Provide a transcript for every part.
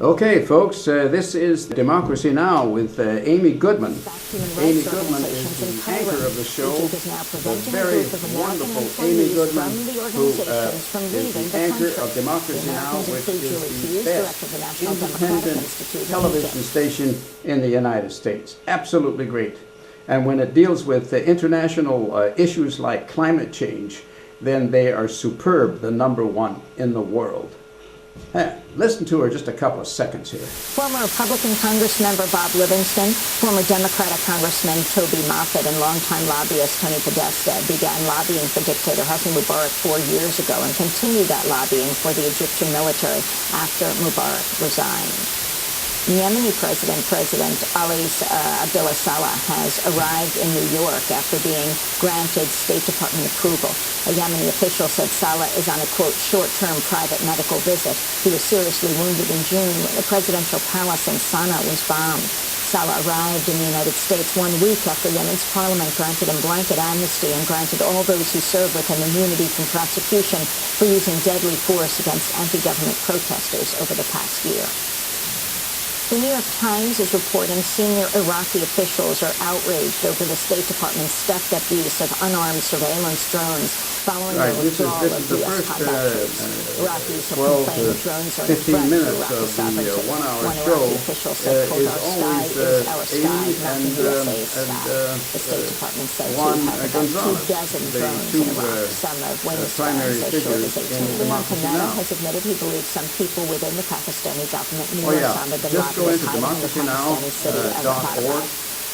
Okay, folks, this is Democracy Now! With Amy Goodman. Amy Goodman is the anchor of the show, the very wonderful Amy Goodman, who is the anchor of Democracy Now!, which is the best independent television station in the United States. Absolutely great. And when it deals with international issues like climate change, then they are superb, the #1 in the world. Listen to her just a couple of seconds here. Former Republican Congressmember Bob Livingston, former Democratic Congressman Toby Moffett, and longtime lobbyist Tony Podesta began lobbying for dictator Hosni Mubarak 4 years ago and continued that lobbying for the Egyptian military after Mubarak resigned. Yemeni President Ali Abdullah Saleh has arrived in New York after being granted State Department approval. A Yemeni official said Saleh is on a, quote, short-term private medical visit. He was seriously wounded in June when the presidential palace in Sana'a was bombed. Saleh arrived in the United States 1 week after Yemen's parliament granted him blanket amnesty and granted all those who serve with him immunity from prosecution for using deadly force against anti-government protesters over the past year. The New York Times is reporting senior Iraqi officials are outraged over the State Department's stepped-up use of unarmed surveillance drones following the withdrawal of U.S. combat troops. Iraqis have complained drones are a threat to Iraqi sovereignty. One Iraqi official said, quote, "Our sky is our sky, not the USA's sky." The State Department says we have about 24 drones in Iraq, some of wingspans as short as 18. Kanal has admitted he believes some people within the Pakistani government knew Osama bin Laden go into democracynow.org.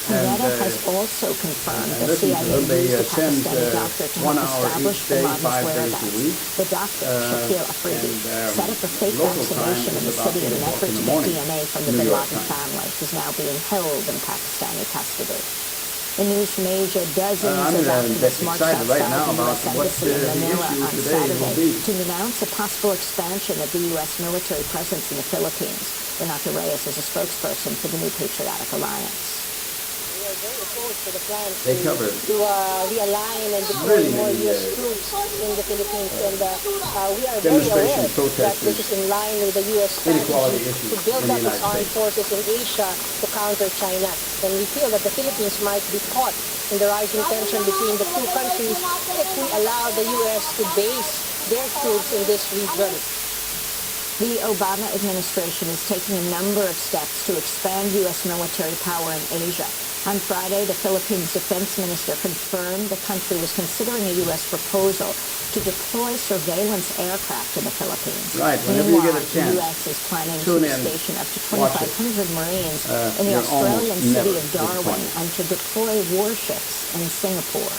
Canada has also confirmed the CIA used a Pakistani doctor to help establish the Laden's whereabouts. The doctor, Shakil Afridi, set up a fake vaccination in the city in an effort to get DNA from the bin Laden family, who's now being held in Pakistani custody. The news from Asia, dozens of activists marched outside the U.S. Embassy in Manila on Saturday to denounce a possible expansion of the U.S. military presence in the Philippines. Renato Reyes is a spokesperson for the New Patriotic Alliance. We are very opposed to the plan to realign and deploy more U.S. troops in the Philippines. And we are very aware that this is in line with the U.S. strategy to build up its armed forces in Asia to counter China. And we feel that the Philippines might be caught in the rising tension between the two countries if we allow the U.S. to base their troops in this region. The Obama administration is taking a number of steps to expand U.S. military power in Asia. On Friday, the Philippines defense minister confirmed the country was considering a U.S. proposal to deploy surveillance aircraft in the Philippines. Right, whenever you get a chance, the U.S. is planning to station up to 2,500 Marines in the Australian city of Darwin and to deploy warships in Singapore.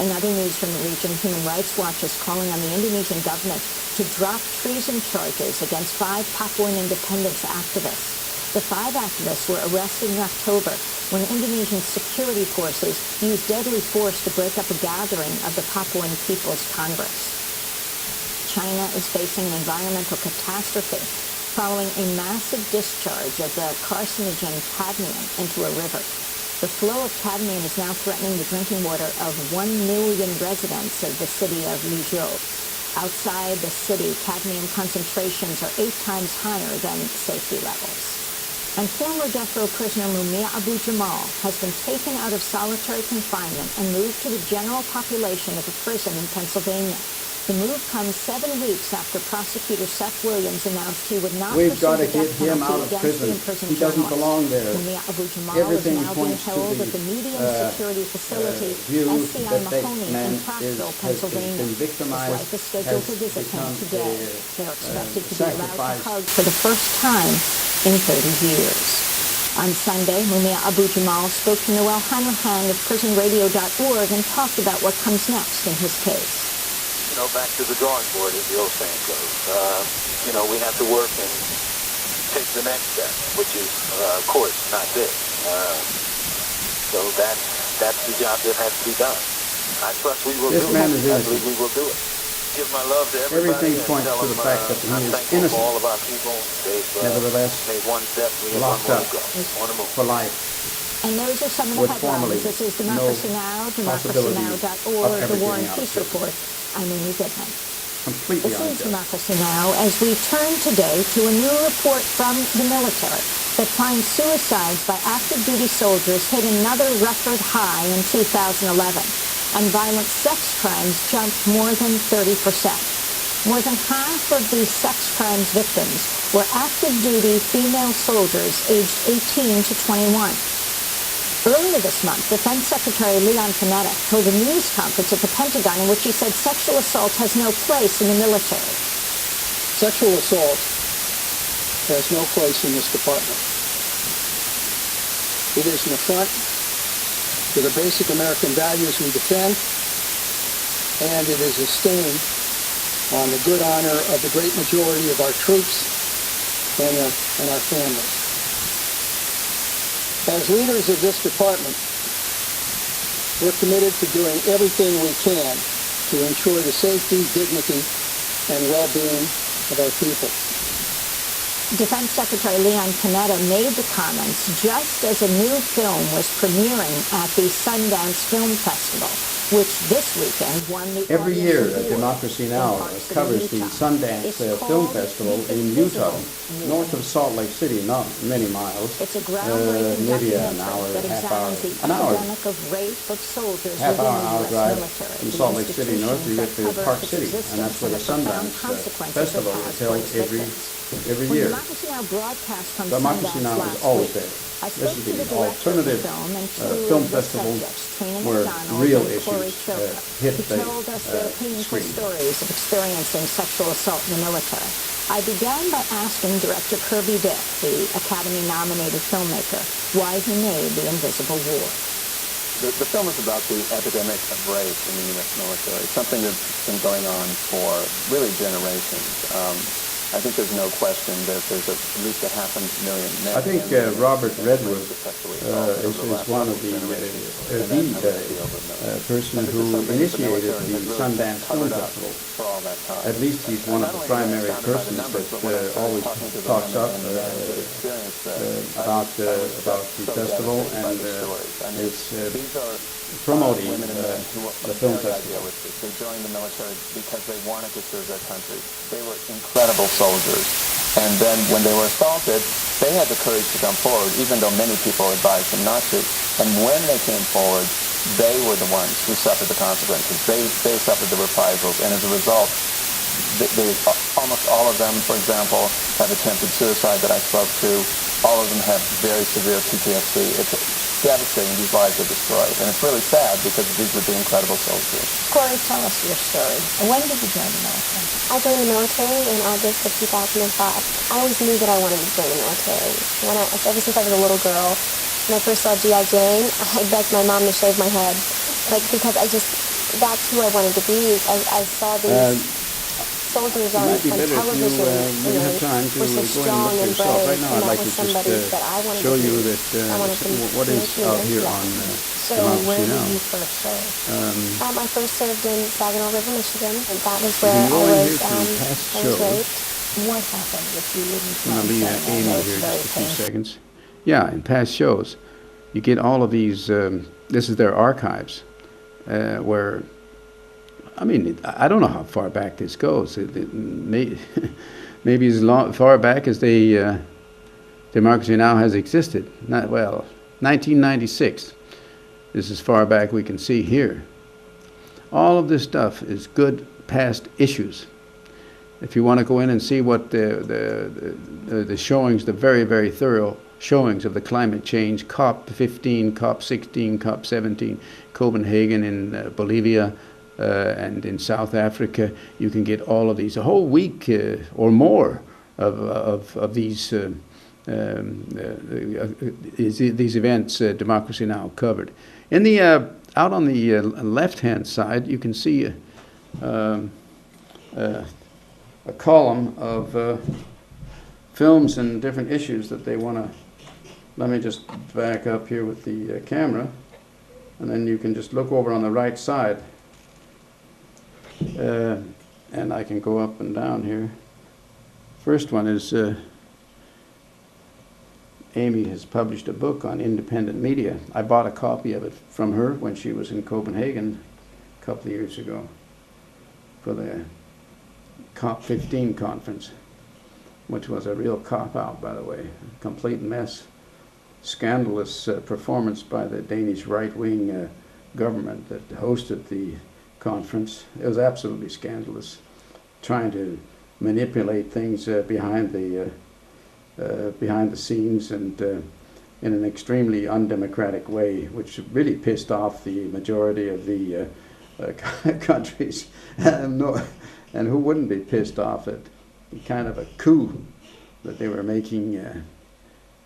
In other news from the region, Human Rights Watch is calling on the Indonesian government to drop treason charges against 5 Papuan independence activists. The 5 activists were arrested in October when Indonesian security forces used deadly force to break up a gathering of the Papuan People's Congress. China is facing an environmental catastrophe following a massive discharge of the carcinogen cadmium into a river. The flow of cadmium is now threatening the drinking water of 1 million residents of the city of Luzhou. Outside the city, cadmium concentrations are 8 times higher than safety levels. And former death row prisoner Mumia Abu-Jamal has been taken out of solitary confinement and moved to the general population of a prison in Pennsylvania. The move comes 7 weeks after prosecutor Seth Williams announced he would not We've got to pursue the get death him out penalty of against prison. the imprisoned He doesn't journalist. belong there. Mumia Abu-Jamal Everything is now being points to held the at the medium security facility view SCI that that Mahoney man in Prattville, Pennsylvania. been victimized, His wife is scheduled to visit him become today. They're expected to be allowed to sacrifice. hug for the first time in 30 years. On Sunday, Mumia Abu-Jamal spoke to Noel Hanrahan of prisonradio.org and talked about what comes next in his case. Back to the drawing board, as the old saying goes. We have to work and take the next step, which is, of course, not this. So that's the job that has to be done. I trust we will do it. I believe we will do it. Give my love to everybody. Everything points to the fact that he is innocent. All of our people. They've nevertheless made one step. We have locked one up more to go. for life. And those are some of the headlines. This is Democracy Now!, democracynow.org, the War and Peace Report. I'm Amy Goodman. completely This is unjust. Democracy Now! As we turn today to a new report from the military that finds suicides by active duty soldiers hit another record high in 2011, and violent sex crimes jumped more than 30%. More than half of these sex crimes victims were active duty female soldiers aged 18 to 21. Earlier this month, Defense Secretary Leon Panetta held a news conference at the Pentagon in which he said sexual assault has no place in the military. Sexual assault has no place in this department. It is an affront to the basic American values we defend, and it is a stain on the good honor of the great majority of our troops and our families. As leaders of this department, we're committed to doing everything we can to ensure the safety, dignity, and well-being of our people. Defense Secretary Leon Panetta made the comments just as a new film was premiering at the Sundance Film Festival, which this weekend won the Every Audience year, Award Democracy Now! in parts of covers the Utah. Sundance It's Film called Festival The in Utah, Invisible north of Salt Lake City, not many miles. It's a groundbreaking maybe documentary an hour, that half hour, examines the an hour, epidemic of rape of soldiers half within hour, the hour U.S. drive military. from The Salt Lake City north, you get to institutions that Park cover City, its and that's where the existence and Sundance profound consequences Festival it is has held for its every victims. year. When Democracy Now! broadcast from Democracy Sundance Now! is last always week, there. I This spoke is to the the director of the alternative film and two film of the festival subjects, Trina where McDonald real and Corey issues Chilka, hit who the told us their painful screen. stories of experiencing sexual assault in the military. I began by asking director Kirby Dick, the Academy-nominated filmmaker, why he made The Invisible War. The film is about the epidemic of rape in the U.S. military, something that's been going on for really generations. I think there's no question that there's at least 500,000 men. I think Robert Redwood is one of the person who initiated the Sundance Film Festival. At least he's one of the primary persons that always talks up about the festival and is promoting the film festival. They joined the military because they wanted to serve their country. They were incredible soldiers. And then when they were assaulted, they had the courage to come forward, even though many people advised them not to. And when they came forward, they were the ones who suffered the consequences. They suffered the reprisals. And as a result, almost all of them, for example, have attempted suicide that I spoke to. All of them have very severe PTSD. It's devastating. These lives are destroyed. And it's really sad because these were the incredible soldiers. Corey, tell us your story. When did you join the military? I joined the military in August of 2005. I always knew that I wanted to join the military. Ever since I was a little girl, when I first saw G.I. Jane, I begged my mom to shave my head. Because that's who I wanted to be. I saw these soldiers on television, have time to were so strong and yourself. brave, Right now, I'd and that like was to somebody just that I wanted show to you be. that I wanted to what is make me out into here that. on So where Democracy did Now! you first serve? I first served in Saginaw River, Michigan, and that was You where can go in here to I past was shows. raped. What happened if you didn't I'm going to leave join? Amy here just a few seconds. Yeah, in past shows, you get all of these, this is their archives, where, I mean, I don't know how far back this goes. Maybe as far back as the Democracy Now! Has existed. 1996. This is as far back we can see here. All of this stuff is good past issues. If you want to go in and see what the showings, the very, very thorough showings of the climate change, COP15, COP16, COP17, Copenhagen in Bolivia, and in South Africa, you can get all of these, a whole week or more of these events Democracy Now! Covered. In the out on the left-hand side, you can see a column of films and different issues that they want to. Let me just back up here with the camera, and then you can just look over on the right side. And I can go up and down here. First one is Amy has published a book on independent media. I bought a copy of it from her when she was in Copenhagen a couple of years ago for the COP15 conference, which was a real cop-out, by the way, complete mess. Scandalous performance by the Danish right-wing government that hosted the conference. It was absolutely scandalous, trying to manipulate things behind the scenes and in an extremely undemocratic way, which really pissed off the majority of the countries. And who wouldn't be pissed off at kind of a coup that they were making,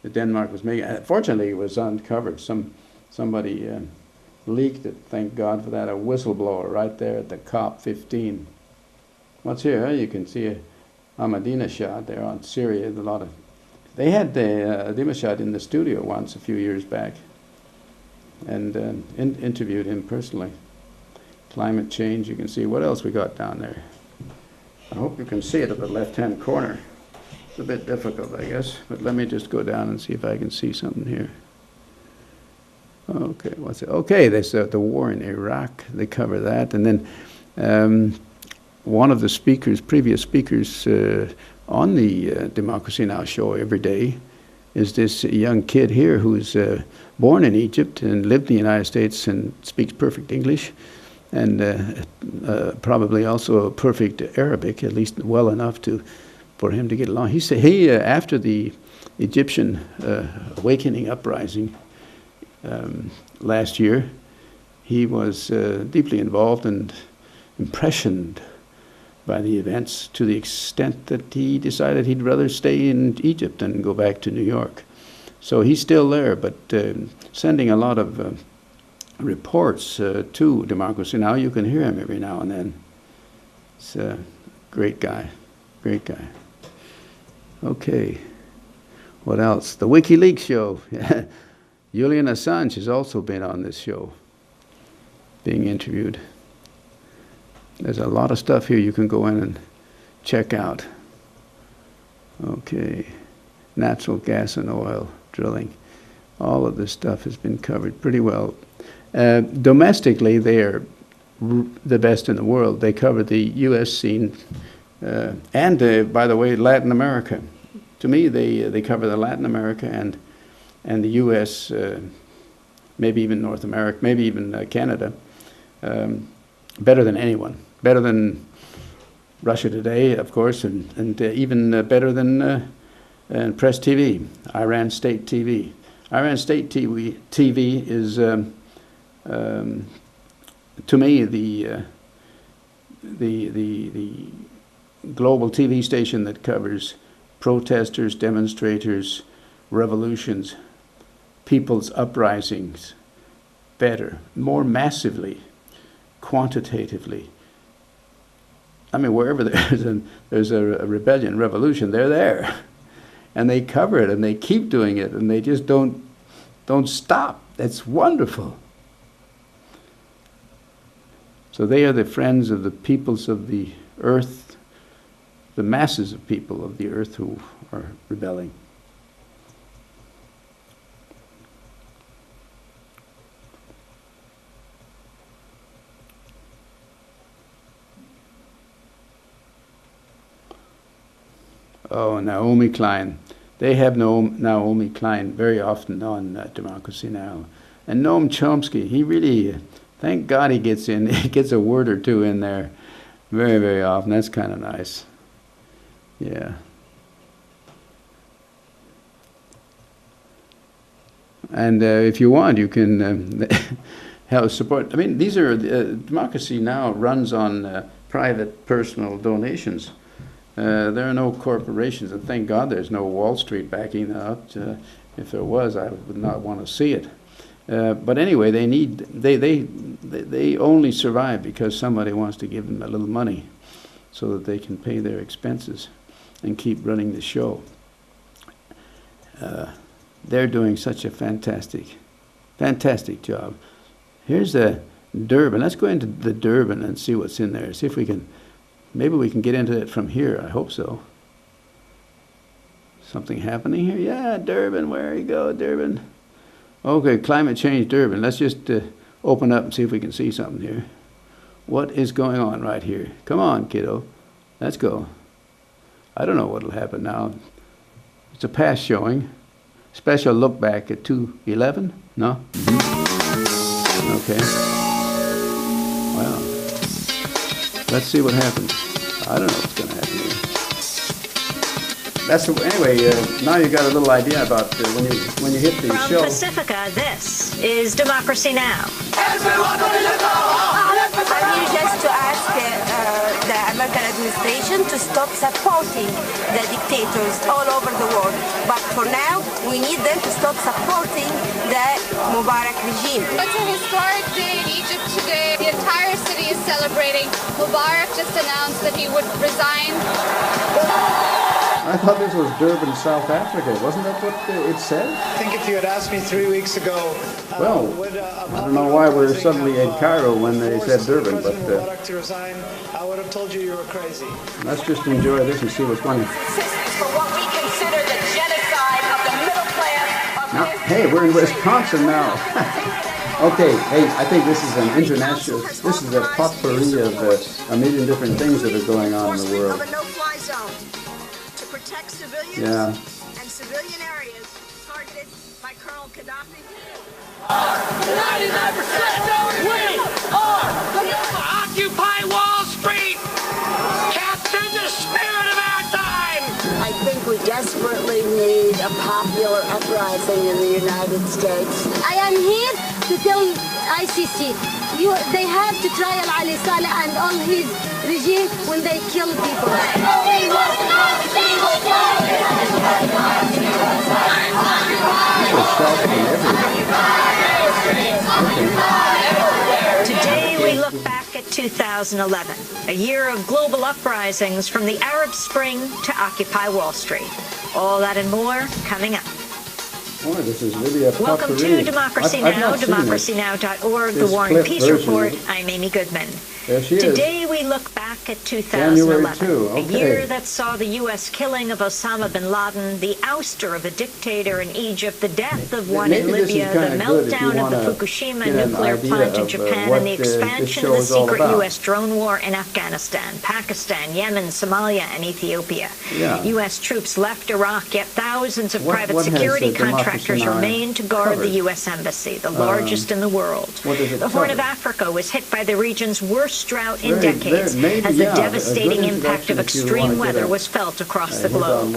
that Denmark was making. Fortunately, it was uncovered. Somebody leaked it, thank God for that, a whistleblower right there at the COP15. What's here? You can see a Ahmadinejad there on Syria. They had Ahmadinejad in the studio once a few years back and interviewed him personally. Climate change, you can see. What else we got down there? I hope you can see it at the left-hand corner. It's a bit difficult, I guess, but let me just go down and see if I can see something here. Okay, what's it? Okay, there's the war in Iraq. They cover that, and then one of the speakers, previous speakers on the Democracy Now! Show every day, is this young kid here who's born in Egypt and lived in the United States and speaks perfect English, and probably also perfect Arabic, at least well enough for him to get along. He said after the Egyptian awakening uprising last year, he was deeply involved and impressioned by the events to the extent that he decided he'd rather stay in Egypt than go back to New York. So he's still there, but sending a lot of reports to Democracy Now! You can hear him every now and then. It's a great guy, great guy. Okay, what else? The WikiLeaks show. Julian Assange has also been on this show, being interviewed. There's a lot of stuff here you can go in and check out. Okay, natural gas and oil drilling. All of this stuff has been covered pretty well. Domestically, they are the best in the world. They cover the U.S. scene and, by the way, Latin America. To me, they cover the Latin America and the U.S., maybe even North America, maybe even Canada, better than anyone. Better than Russia Today, of course, and even better than Press TV, Iran State TV. Iran State TV is, to me, the global TV station that covers protesters, demonstrators, revolutions, people's uprisings better, more massively, quantitatively. I mean, wherever there's a rebellion, revolution, they're there. And they cover it, and they keep doing it, and they just don't stop. That's wonderful. So they are the friends of the peoples of the earth, the masses of people of the earth who are rebelling. Oh, Naomi Klein. They have Naomi Klein very often on Democracy Now! And Noam Chomsky, he really, thank God he gets in, he gets a word or two in there very, very often. That's kind of nice. Yeah. And if you want, you can help support. I mean, these are, Democracy Now! Runs on private, personal donations. There are no corporations, and thank God there's no Wall Street backing that up. If there was, I would not want to see it. But anyway, they only survive because somebody wants to give them a little money so that they can pay their expenses and keep running the show. They're doing such a fantastic job. Here's Durban. Let's go into the Durban and see what's in there. See if we can. Maybe we can get into it from here. I hope so. Something happening here? Yeah, Durban. Where you go, Durban? Okay, climate change, Durban. Let's just open up and see if we can see something here. What is going on right here? Come on, kiddo. Let's go. I don't know what'll happen now. It's a past showing. Special look back at 2:11. No? Okay. Well, let's see what happens. I don't know what's going to happen here. Anyway, now you got a little idea about when you hit the show. From Pacifica, this is Democracy Now! I'm here just to ask the American administration to stop supporting the dictators all over the world. But for now, we need them to stop supporting the Mubarak regime. It's a historic day in Egypt today. The entire city is celebrating. Mubarak just announced that he would resign. I thought this was Durban, South Africa. Wasn't that what it said? I think if you had asked me 3 weeks ago, well, I don't know why we're suddenly in Cairo when they said Durban, but to resign, I would have told you were crazy. Let's just enjoy this and see what's going on. For what we consider the genocide of the middle class. Now, hey, we're in Wisconsin now. Okay, hey, I think this is an international, this is a potpourri of a million different things that are going on in the world. Protect civilians and civilian areas targeted by Colonel Gaddafi. 99% we are Occupy Wall Street! Capture the spirit of our time! I think we desperately need a popular uprising in the United States. I am here to tell ICC, they have to trial Ali Saleh and all his regime when they kill people. Today we look back at 2011, a year of global uprisings from the Arab Spring to Occupy Wall Street. All that and more coming up. Boy, this is really a Welcome to Democracy Now!, democracynow.org, the War and Peace Report. I'm Amy Goodman. There she is. Today we look back at 2011, okay. A year that saw the U.S. killing of Osama bin Laden, the ouster of a dictator in Egypt, the death of one in Libya, the meltdown of the Fukushima nuclear plant in Japan, and the expansion of the secret U.S. drone war in Afghanistan, Pakistan, Yemen, Somalia, and Ethiopia. Yeah. U.S. troops left Iraq, yet thousands of private security contractors remain to guard the U.S. Embassy, the largest in the world. The Horn of Africa was hit by the region's worst drought in decades, as the devastating impact of extreme weather was felt across the globe.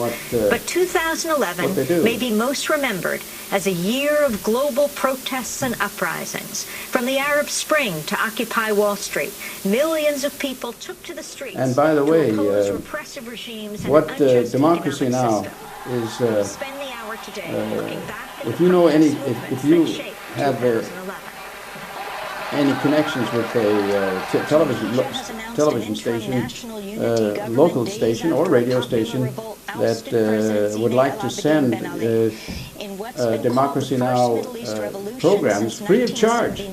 But 2011 may be most remembered as a year of global protests and uprisings. From the Arab Spring to Occupy Wall Street, millions of people took to the streets and by the way, to oppose repressive regimes and what unjust Democracy economic Now! system. is, Spend the hour today looking back at if you know any, if you shape have any connections with a television station, local station or radio station that would like to send Democracy Now! Programs free of charge,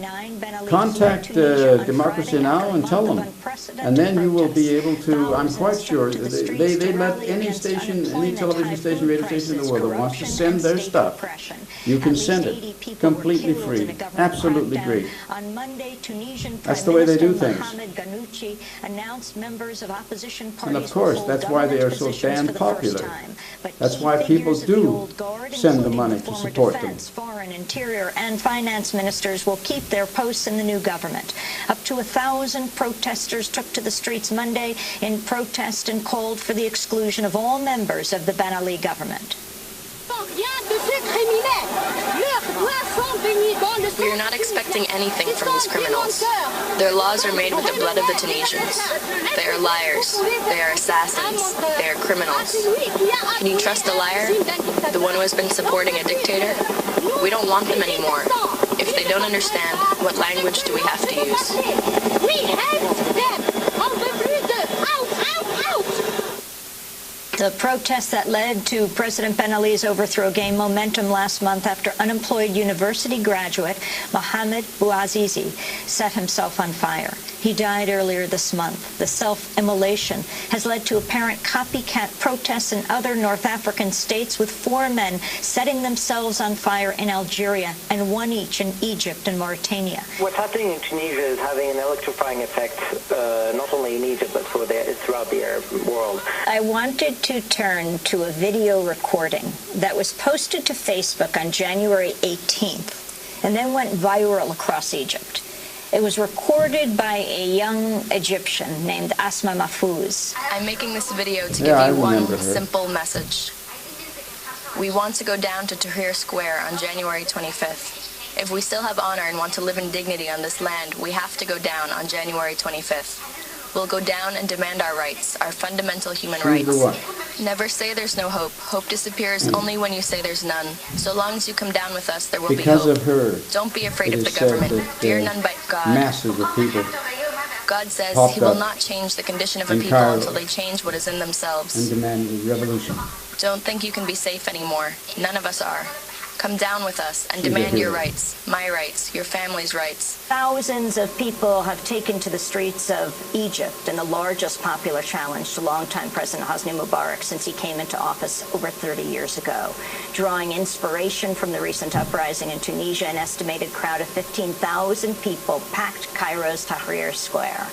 contact Democracy Now! And tell them. And then you will be able to, I'm quite sure, they let any station, any television station, radio station in the world that wants to send their stuff, you can send it completely free, absolutely free. That's the way they do things. And of course, that's why they are so damn popular. That's why people do send the money to support them. Foreign, Interior, and Finance ministers will keep their posts in the new government. Up to 1,000 protesters took to the streets Monday in protest and called for the exclusion of all members of the Ben Ali government. We are not expecting anything from these criminals. Their laws are made with the blood of the Tunisians. They are liars. They are assassins. They are criminals. Can you trust a liar? The one who has been supporting a dictator? We don't want them anymore. If they don't understand, what language do we have to use? We hate them! The protests that led to President Ben Ali's overthrow gained momentum last month after unemployed university graduate Mohamed Bouazizi set himself on fire. He died earlier this month. The self-immolation has led to apparent copycat protests in other North African states, with 4 men setting themselves on fire in Algeria and 1 each in Egypt and Mauritania. What's happening in Tunisia is having an electrifying effect, not only in Egypt, but throughout the Arab world. I wanted to turn to a video recording that was posted to Facebook on January 18th and then went viral across Egypt. It was recorded by a young Egyptian named Asma Mahfouz. I'm making this video to give you one simple message. We want to go down to Tahrir Square on January 25th. If we still have honor and want to live in dignity on this land, we have to go down on January 25th. We'll go down and demand our rights, our fundamental human rights. Never say there's no hope. Hope disappears only when you say there's none. So long as you come down with us, there will be hope. Because of her, don't be afraid of the government. Fear none but God. Masses of people. God says he will not change the condition of a people until they change what is in themselves. And demanded revolution. Don't think you can be safe anymore. None of us are. Come down with us and demand your rights, my rights, your family's rights. Thousands of people have taken to the streets of Egypt in the largest popular challenge to longtime President Hosni Mubarak since he came into office over 30 years ago. Drawing inspiration from the recent uprising in Tunisia, an estimated crowd of 15,000 people packed Cairo's Tahrir Square.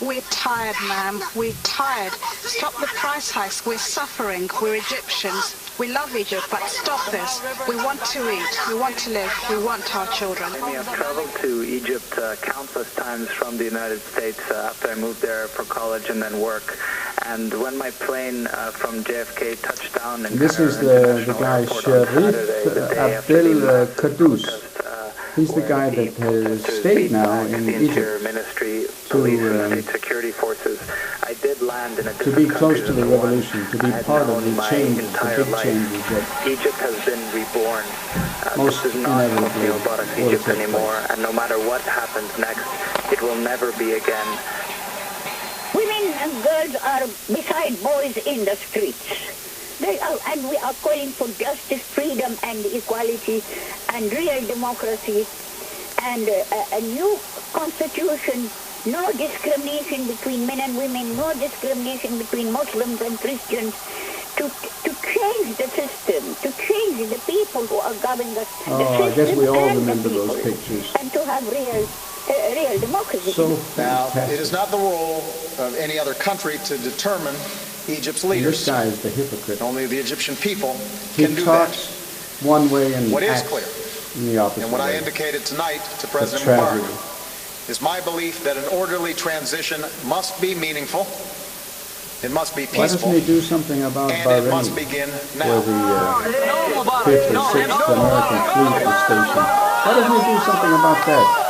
We're tired, ma'am. We're tired. Stop the price hikes. We're suffering. We're Egyptians. We love Egypt, but stop this. We want to eat. We want to live. We want our children. I have traveled to Egypt countless times from the United States after I moved there for college and then work. And when my plane from JFK touched down in this is the guy Sharif Abdel Qaddous. He's the guy that has stayed now in Egypt state security forces. I did land in a to be close to the revolution, to be part of the changes, the big changes that Egypt has been reborn. Most this is not Hosni Mubarak's Egypt anymore, and no matter what happens next, it will never be again. Women and girls are beside boys in the streets. And we are calling for justice, freedom and equality and real democracy and a new constitution, no discrimination between men and women, no discrimination between Muslims and Christians, to change the system, to change the people who are governing us. I guess we all remember those pictures. And to have real democracy. So now, it is not the role of any other country to determine Egypt's leaders. This guy is the hypocrite. Only the Egyptian people can do that. He talks one way and what is acts clear, in the opposite and what way. I indicated tonight to President Mubarak, is my belief that an orderly transition must be meaningful, it must be peaceful, why doesn't he do something about and Bahrain, it must begin now. where the 5th or 6th American fleet is stationed? Why doesn't he do something about that?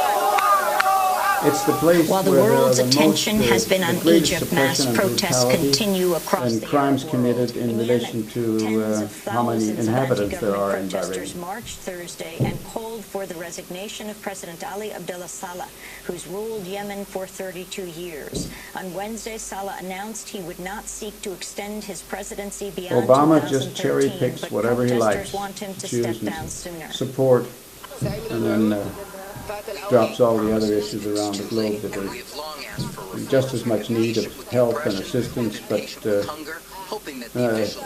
It's the place while the where world's the attention most, has been on Egypt, mass protests continue across and the crimes world. committed in relation to how many inhabitants there are in protesters Bahrain. marched Thursday and called for the resignation of President Ali Abdullah Saleh, who's ruled Yemen for 32 years. On Wednesday, Saleh announced he would not seek to extend his presidency beyond Obama 2013, just cherry picks but whatever he likes, protesters want him to chooses step down sooner. support, and then drops all the other issues around the globe that are in just as much need of help and assistance, but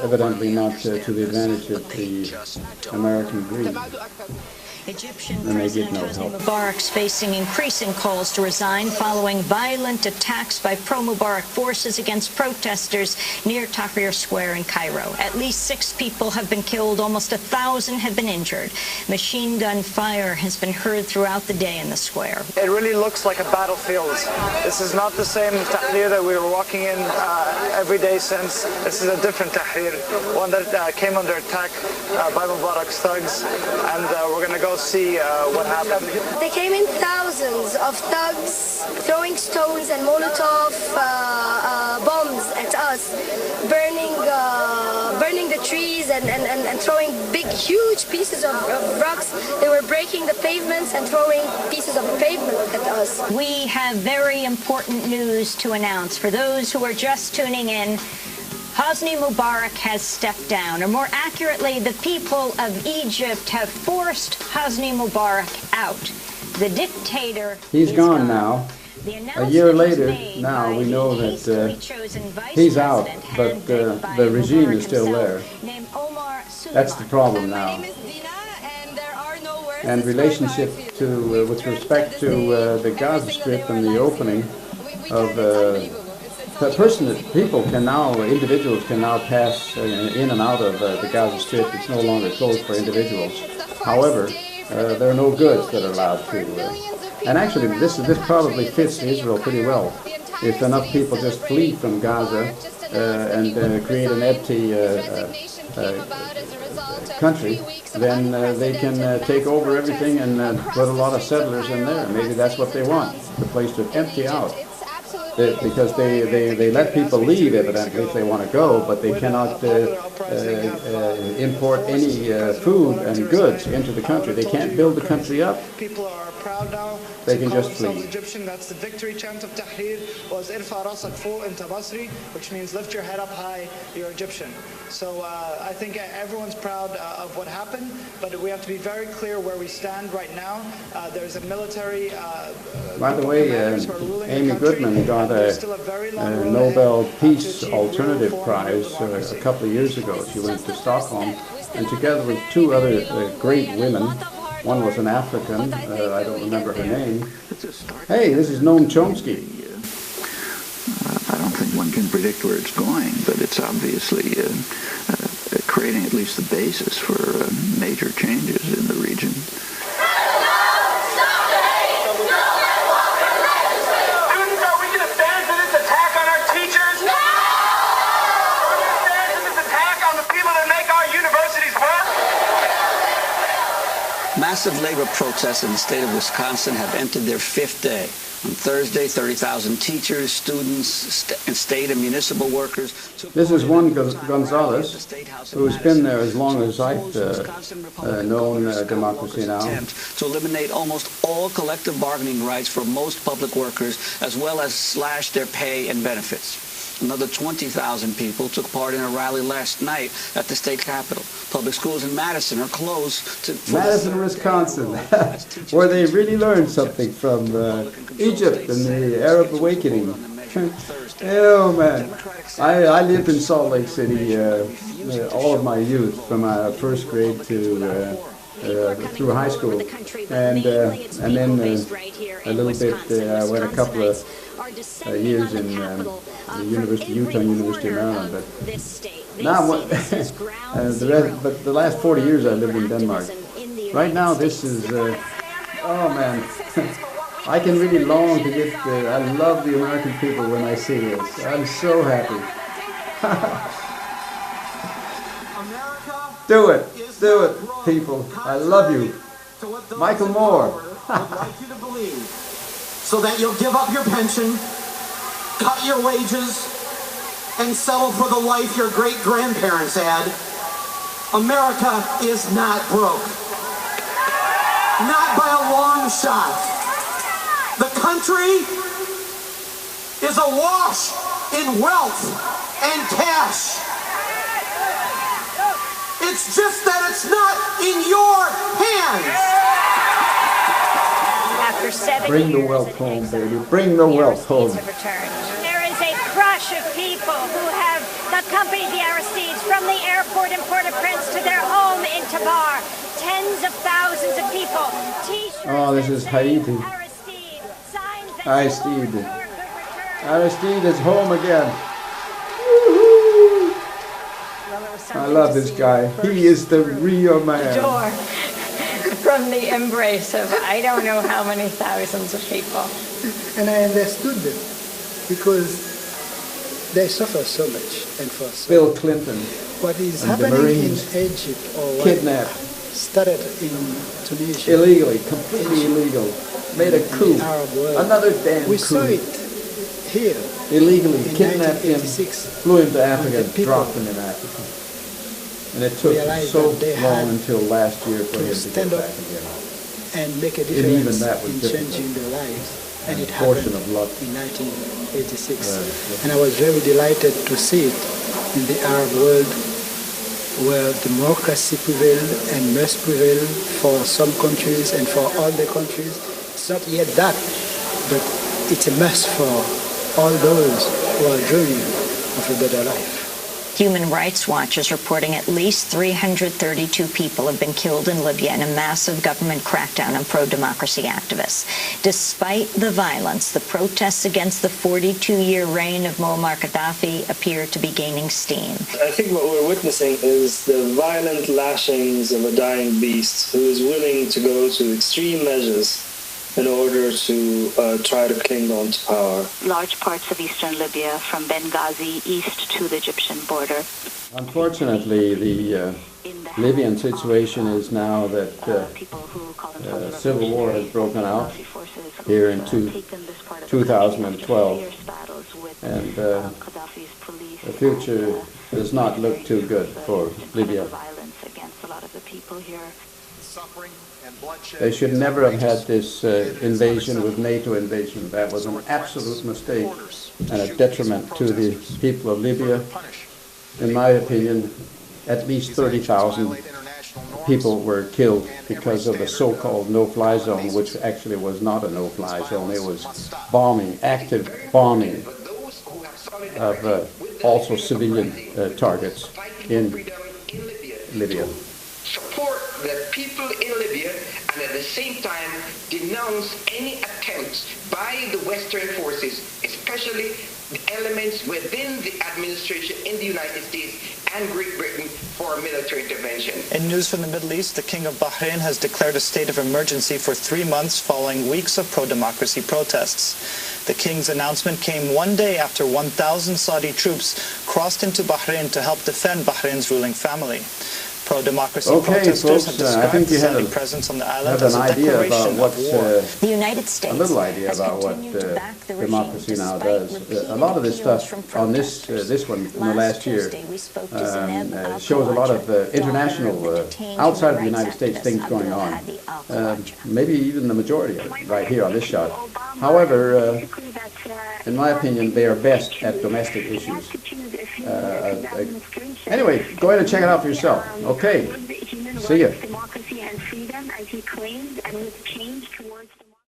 evidently not to the advantage of the American greed. Egyptian President Hosni Mubarak's facing increasing calls to resign following violent attacks by pro-Mubarak forces against protesters near Tahrir Square in Cairo. At least 6 people have been killed, almost 1,000 have been injured. Machine gun fire has been heard throughout the day in the square. It really looks like a battlefield. This is not the same Tahrir that we were walking in every day since. This is a different Tahrir, one that came under attack by Mubarak's thugs, and we're going to go see what happened. They came in thousands of thugs throwing stones and Molotov bombs at us, burning the trees and throwing big, huge pieces of rocks. They were breaking the pavements and throwing pieces of pavement at us. We have very important news to announce. For those who are just tuning in, Hosni Mubarak has stepped down, or more accurately, the people of Egypt have forced Hosni Mubarak out. The dictator He's gone now. A year later, now we know that he's out, but the regime is still there. That's the problem now. And relationship to, with respect to the Gaza Strip and the opening of people can now, individuals can now pass in and out of the Gaza Strip. It's no longer closed for individuals. However, there are no goods that are allowed to. And actually, this probably fits Israel pretty well. If enough people just flee from Gaza and create an empty country, then they can take over everything and put a lot of settlers in there. Maybe that's what they want, the place to empty out. Because they let people leave, evidently, if they want to go, but they cannot import any food and goods into the country. They can't build the country up. People are proud now. They can just flee. Egyptian, that's the victory chant of Tahrir, was Irfa rasak fo inta Basri, which means lift your head up high, you're Egyptian. So I think everyone's proud of what happened, but we have to be very clear where we stand right now. There's a military... By the way, Amy Goodman got a Nobel Peace Alternative Prize a couple of years ago. She went to Stockholm, and together with two other great women, one was an African, I don't remember her name. Hey, this is Noam Chomsky. I don't think one can predict where it's going, but it's obviously creating at least the basis for major changes in the region. Massive labor protests in the state of Wisconsin have entered their fifth day. On Thursday, 30,000 teachers, students, and state and municipal workers took... This is Juan Gonzalez, who's been there as long as I've known Democracy Now! To eliminate almost all collective bargaining rights for most public workers, as well as slash their pay and benefits. Another 20,000 people took part in a rally last night at the state capitol. Public schools in Madison are closed to... Madison, Wisconsin, where they really learned something from Egypt and the Arab awakening. Oh, man. I lived in Salt Lake City all of my youth, from first grade to through high school. And then a little bit, I went a couple of years in Utah University of Maryland, but now but the last 40 years I lived in Denmark. Right now, this is oh man, I can really long to get there. I love the American people when I see this. I'm so happy. Do it, people. I love you. Michael Moore. So that you'll give up your pension, cut your wages, and settle for the life your great-grandparents had. America is not broke. Not by a long shot. The country is awash in wealth and cash. It's just that it's not in your hands. After 7 Bring the wealth home, baby. Bring the wealth home. There is a crush of people who have accompanied the Aristides from the airport in Port-au-Prince to their home in Tabar. Tens of thousands of people. T-shirts. Oh, this is Haiti. Aristide. Aristide is home again. I love this guy. He is the real man. From the embrace of I don't know how many thousands of people. And I understood them because they suffer so much. And for so Bill Clinton. What is and happening the Marines in Egypt or kidnapped. Started in Tunisia. Illegally, completely illegal. Made a coup. Another damn coup. We saw it here. Illegally kidnapped him, flew him to Africa, dropped him in Africa. And it took so long until last year for him to get back again. And make a difference and even that was in changing their lives. And it portion happened of luck. in 1986. And I was very delighted to see it in the Arab world, where democracy prevailed and must prevail for some countries and for all the countries. It's not yet that, but it's a mess for all those who are dreaming of a better life. Human Rights Watch is reporting at least 332 people have been killed in Libya in a massive government crackdown on pro-democracy activists. Despite the violence, the protests against the 42-year reign of Muammar Gaddafi appear to be gaining steam. I think what we're witnessing is the violent lashings of a dying beast who is willing to go to extreme measures in order to try to cling on to power. Large parts of eastern Libya, from Benghazi east to the Egyptian border. Unfortunately, the Libyan situation is now that civil war has broken out here in 2012, and the future does not look too good for Libya. They should never have had this invasion with NATO invasion. That was an absolute mistake and a detriment to the people of Libya. In my opinion, at least 30,000 people were killed because of the so-called no-fly zone, which actually was not a no-fly zone. It was bombing, active bombing of also civilian targets in Libya. Support the people in Libya and at the same time denounce any attempts by the Western forces, especially the elements within the administration in the United States and Great Britain for military intervention. In news from the Middle East, the King of Bahrain has declared a state of emergency for 3 months following weeks of pro-democracy protests. The King's announcement came one day after 1,000 Saudi troops crossed into Bahrain to help defend Bahrain's ruling family. Pro-democracy protesters have described the Saudi presence on the island as a declaration of war. The United States a little idea about what democracy now does. A lot of this stuff on this one in the last year shows a lot of international, outside of the United States, things going on. Maybe even the majority of it right here on this shot. However, in my opinion, they are best at domestic issues. Anyway, go ahead and check it out for yourself. Okay. See ya. Democracy and freedom, as he claimed, and with change towards